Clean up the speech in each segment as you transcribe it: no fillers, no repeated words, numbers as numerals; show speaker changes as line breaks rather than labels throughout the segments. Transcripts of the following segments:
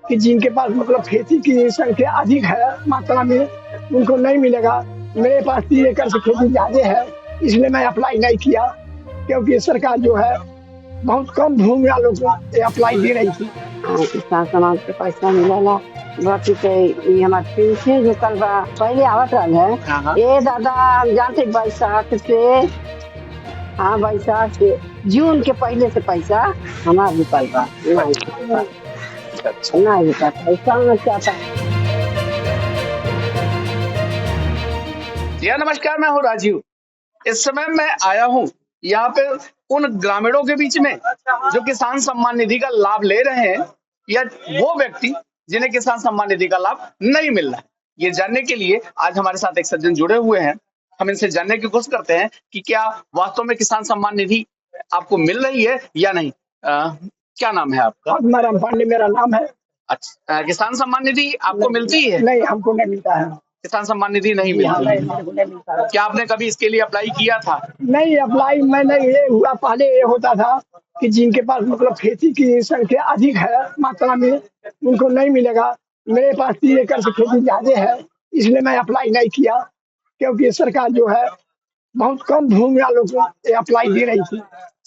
कि जिनके पास मतलब खेती की संख्या अधिक है मात्रा में, उनको नहीं मिलेगा। मेरे पास 3 एकड़ से खेती ज़्यादा है, इसलिए मैं अप्लाई नहीं किया, क्योंकि सरकार जो है बहुत कम भूमि वालों को ये अप्लाई दे रही थी।
किसान समाज के पैसा मिलेला बाकी के ये हमार पेंशन रुकल बा पहले आवत रहल है। ये दादा हम जानते बैसाख से, हाँ बैसाख से जून के पहले से पैसा हमार रुकल बा नहीं रुका पैसा में क्या था।
या नमस्कार, मैं हूँ राजीव। इस समय मैं आया हूँ यहाँ पे उन ग्रामीणों के बीच में जो किसान सम्मान निधि का लाभ ले रहे हैं या वो व्यक्ति जिन्हें किसान सम्मान निधि का लाभ नहीं मिल रहा है। ये जानने के लिए आज हमारे साथ एक सज्जन जुड़े हुए हैं। हम इनसे जानने की कोशिश करते हैं कि क्या वास्तव में किसान सम्मान निधि आपको मिल रही है या नहीं। क्या नाम है आपका?
आत्माराम पांडे मेरा नाम है।
अच्छा, किसान सम्मान निधि आपको मिलती है?
नहीं, हमको नहीं मिलता है।
किसान सम्मान निधि नहीं मिलती है।
नहीं मिलता है।
क्या आपने कभी इसके लिए अप्लाई किया था?
नहीं, अप्लाई मैंने ये हुआ, पहले ये होता था कि जिनके पास मतलब खेती की संख्या अधिक है मात्रा में, उनको नहीं मिलेगा। मेरे पास 3 एकड़ से खेती ज़्यादा है, इसलिए मैं अप्लाई नहीं किया, क्योंकि सरकार जो है बहुत कम भूमि वालों को ये अप्लाई दे रही थी।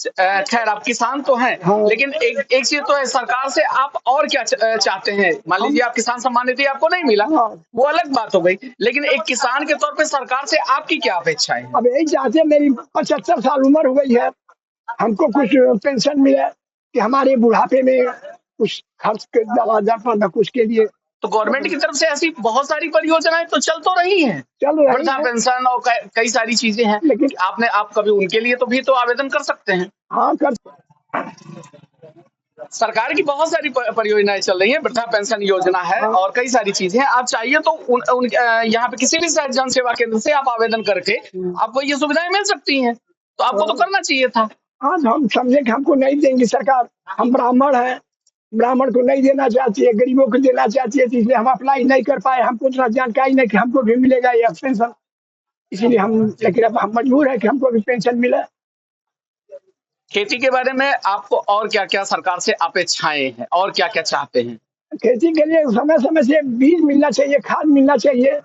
खैर, आप किसान तो हैं,
हाँ।
लेकिन एक चीज तो है, सरकार से आप और क्या चाहते हैं? मान लीजिए आप किसान सम्मान निधि आपको नहीं मिला,
हाँ।
वो अलग बात हो गई, लेकिन एक किसान के तौर पे सरकार से आपकी क्या अपेक्षाएं हैं?
अब यही चाहते हैं, मेरी 75 साल उम्र हो गई है, हमको कुछ पेंशन मिले कि हमारे बुढ़ापे में कुछ खर्च के दवा जापा कुछ के लिए।
तो गवर्नमेंट की तरफ से ऐसी बहुत सारी परियोजनाएं तो चल तो रही हैं,
चल रही
वृद्धा
है।
पेंशन और कई सारी चीजें हैं,
लेकिन
आप कभी उनके लिए तो भी तो आवेदन कर सकते हैं।
हाँ, कर
सरकार की बहुत सारी परियोजनाएं चल रही हैं, वृद्धा पेंशन योजना है और कई सारी चीजें हैं। आप चाहिए तो यहाँ पे किसी भी जन सेवा केंद्र से आप आवेदन करके आपको ये सुविधाएं मिल सकती हैं, तो आपको तो करना चाहिए था।
हाँ, हम समझे कि हमको नहीं देंगी सरकार, हम ब्राह्मण हैं, ब्राह्मण को नहीं देना चाहती है, गरीबों को देना चाहती है, तो इसलिए हम अप्लाई नहीं कर पाए। हमको इतना जानकारी नहीं कि हमको भी मिलेगा यह पेंशन, इसीलिए लेकिन अब हम मजबूर है कि हमको भी पेंशन मिले।
खेती के बारे में आपको और क्या क्या सरकार से अपेक्षाएं हैं और क्या क्या चाहते हैं?
खेती के लिए समय समय से बीज मिलना चाहिए, खाद मिलना चाहिए।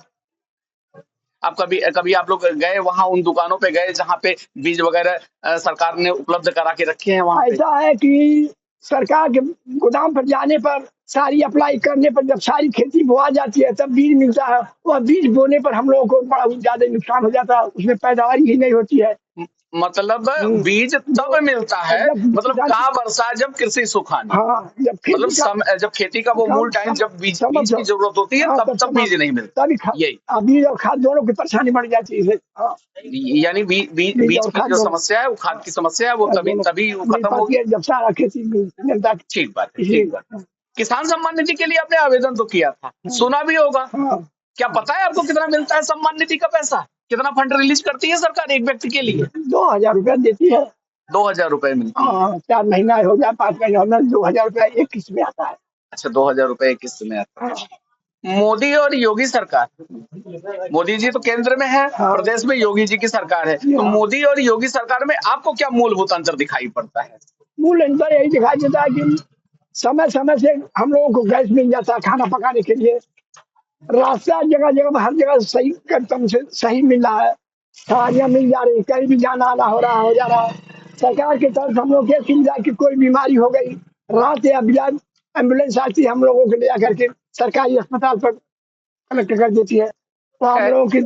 आप कभी आप लोग गए वहां, उन दुकानों पे गए जहाँ पे बीज वगैरह सरकार ने उपलब्ध करा के रखे हैं? वहां
ऐसा है कि सरकार के गोदाम पर जाने पर, सारी अप्लाई करने पर, जब सारी खेती बोआ जाती है तब बीज मिलता है। वह बीज बोने पर हम लोगों को बड़ा ज्यादा नुकसान हो जाता है, उसमें पैदावार ही नहीं होती है।
मतलब बीज तब मिलता है, मतलब का वर्षा जब कृषि सुखानी।
हाँ,
जब खेती का वो मूल टाइम, जब बीज की जरूरत होती है, तब बीज नहीं मिलता।
यही बीज और खाद दोनों की परेशानी बढ़ जाती है।
यानी बीज की जो समस्या है, वो खाद की समस्या है, वो तभी खत्म होगी
जब सारा खेती मिलता।
ठीक बात है। किसान सम्मान निधि के लिए आपने आवेदन तो किया था, सुना भी होगा। क्या पता है आपको कितना मिलता है सम्मान निधि का पैसा? कितना फंड रिलीज करती है सरकार एक व्यक्ति के लिए?
2000 रुपया देती है।
2000 रुपए मिलती है?
4 महीना हो जाए, 5 महीना हो जाए, 2000 रुपया एक किस्त में आता है।
अच्छा, 2000 रुपए एक किस्त में आता है। मोदी और योगी सरकार, मोदी जी तो केंद्र में है, प्रदेश में योगी जी की सरकार है, तो मोदी और योगी सरकार में आपको क्या मूलभूत अंतर दिखाई पड़ता है?
मूल अंतर यही दिखाई देता है कि समय समय से हम लोगों को गैस मिल जाता है खाना पकाने के लिए, रास्ता जगह जगह हर जगह सही एकदम से सही मिल रहा है, सवारियाँ मिल जा रही, कहीं भी जाना आना हो जा रहा है। सरकार की तरफ हम लोग ये सुविधा की कोई बीमारी हो गई, रात या बिलाज एम्बुलेंस आती है, हम लोगों को ले जाकर के सरकारी अस्पताल पर कनेक्ट कर देती है। तो हम लोगों की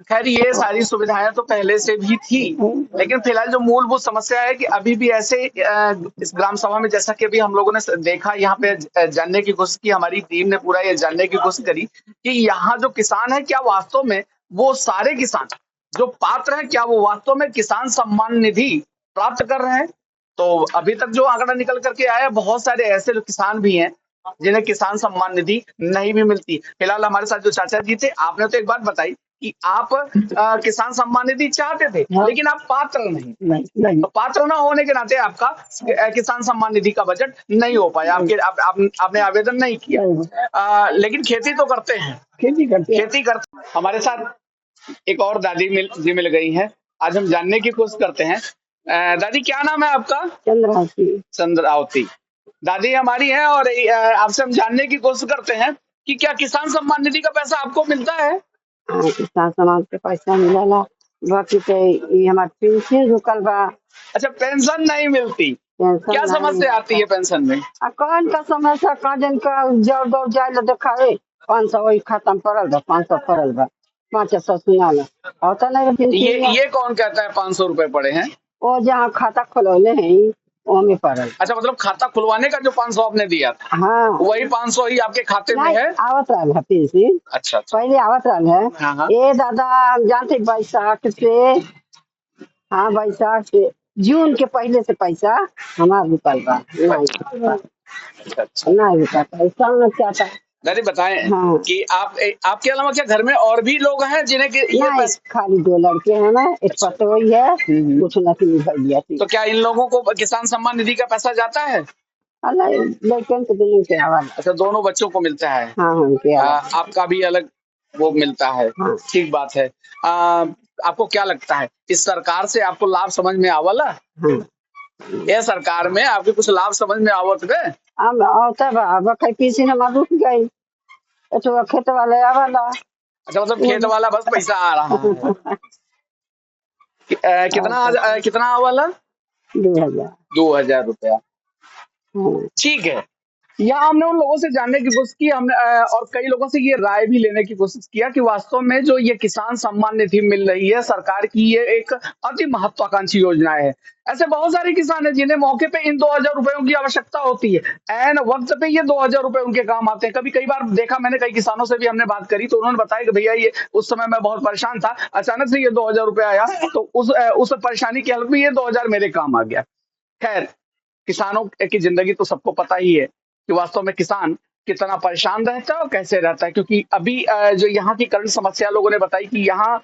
खैर, ये सारी सुविधाएं तो पहले से भी थी, लेकिन फिलहाल जो मूलभूत समस्या है कि अभी भी ऐसे इस ग्राम सभा में, जैसा कि अभी हम लोगों ने देखा, यहाँ पे जानने की कोशिश की, हमारी टीम ने पूरा ये जानने की कोशिश करी कि यहाँ जो किसान है, क्या वास्तव में वो सारे किसान जो पात्र हैं, क्या वो वास्तव में किसान सम्मान निधि प्राप्त कर रहे हैं? तो अभी तक जो आंकड़ा निकल करके आया, बहुत सारे ऐसे किसान भी हैं जिन्हें किसान सम्मान निधि नहीं भी मिलती। फिलहाल हमारे साथ जो चाचा जी थे, आपने तो एक बात बताई कि आप किसान सम्मान निधि चाहते थे, लेकिन आप पात्र नहीं। तो पात्र न होने के नाते आपका किसान सम्मान निधि का बजट नहीं हो पाया, आपने आवेदन नहीं किया। लेकिन खेती तो करते हैं, खेती करते। हमारे साथ एक और दादी मिल गई है, आज हम जानने की कोशिश करते हैं। दादी, क्या नाम है आपका?
चंद्रावती।
चंद्रावती, दादी हमारी हैं और आपसे हम जानने की कोशिश करते हैं कि क्या किसान सम्मान निधि का पैसा आपको मिलता है?
हाँ, किसान समाज के पैसा मिलेला। बाकी तो ये हमार पेंशन रुकल बा।
अच्छा, पेंशन नहीं मिलती,
पेंशन
क्या
नहीं
समस्या आती
मिलता।
है पेंशन में?
कौन का समस्या का दिन का जब दो जाए ला दिखावे 500 वही खत्म पड़ल बा, 500 पड़ल बा, 500 सुनाला और तो नहीं पेंशन
ये कौन कहता है 500 रुपए पड़े हैं?
वो जहाँ खाता खोलौले हैं वो में पड़ल।
अच्छा, मतलब खाता खुलवाने का जो 500 आपने दिया था
हाँ
वही 500 ही आपके खाते में
नहीं
है?
आवत रहल है पेंशन,
अच्छा अच्छा।
पहले आवत रहल है।
हाँ हाँ।
ये दादा हम जानते बैसाख से, हाँ बैसाख से जून के पहले से पैसा हमारा रुकल बा, नहीं रुकल,
अच्छा अच्छा।
नहीं रुकल पैसा में क्या था।
दादी बताएं
हाँ
कि आपके अलावा क्या घर में और भी लोग हैं जिन्हें कि ये
नहीं
पैसा?
खाली 2 लड़के हैं ना, एक पतोई है, कुछ नहीं भैया थी।
तो क्या इन लोगों को किसान सम्मान निधि का पैसा जाता है?
अल्लाह लड़कन के दोनों के आवाज।
अच्छा, दोनों बच्चों को मिलता है।
हाँ हाँ के आवाज।
आपका भी अलग वो मिलता है।
हाँ
ठीक बात है। आपको क्या लगता है इस सरकार से आपको लाभ समझ में आवला?
हाँ
ये सरकार में आपके कुछ लाभ समझ में आवत बे?
अब औता बा बकई पीसी हमार रुक गई, तो खेत वाले आवाला।
अच्छा, मतलब खेत वाला बस पैसा आ रहा है। कितना आवाला?
2000।
2000 रुपया।
हाँ
ठीक है। यहाँ हमने उन लोगों से जानने की कोशिश की, हमने और कई लोगों से ये राय भी लेने की कोशिश किया कि वास्तव में जो ये किसान सम्मान निधि मिल रही है सरकार की, ये एक अति महत्वाकांक्षी योजना है। ऐसे बहुत सारे किसान हैं जिन्हें मौके पे इन 2000 रुपयों की आवश्यकता होती है, एन वक्त पे ये 2000 रुपए उनके काम आते हैं। कई बार देखा मैंने, कई किसानों से भी हमने बात करी तो उन्होंने बताया कि भैया ये उस समय मैं बहुत परेशान था, अचानक से ये 2000 रुपये आया तो उस परेशानी की हालत में ये 2000 मेरे काम आ गया। खैर, किसानों की जिंदगी तो सबको पता ही है कि वास्तव में किसान कितना परेशान रहता है और कैसे रहता है, क्योंकि अभी जो यहाँ की करंट समस्या लोगों ने बताई कि यहाँ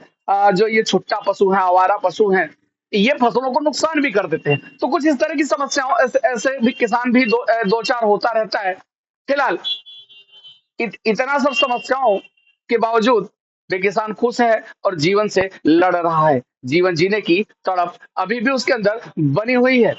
जो ये छुट्टा पशु हैं, आवारा पशु हैं, ये फसलों को नुकसान भी कर देते हैं। तो कुछ इस तरह की समस्याओं ऐसे भी किसान भी दो चार होता रहता है। फिलहाल इतना सब समस्याओं के बावजूद वे किसान खुश है और जीवन से लड़ रहा है। जीवन जीने की तड़प अभी भी उसके अंदर बनी हुई है।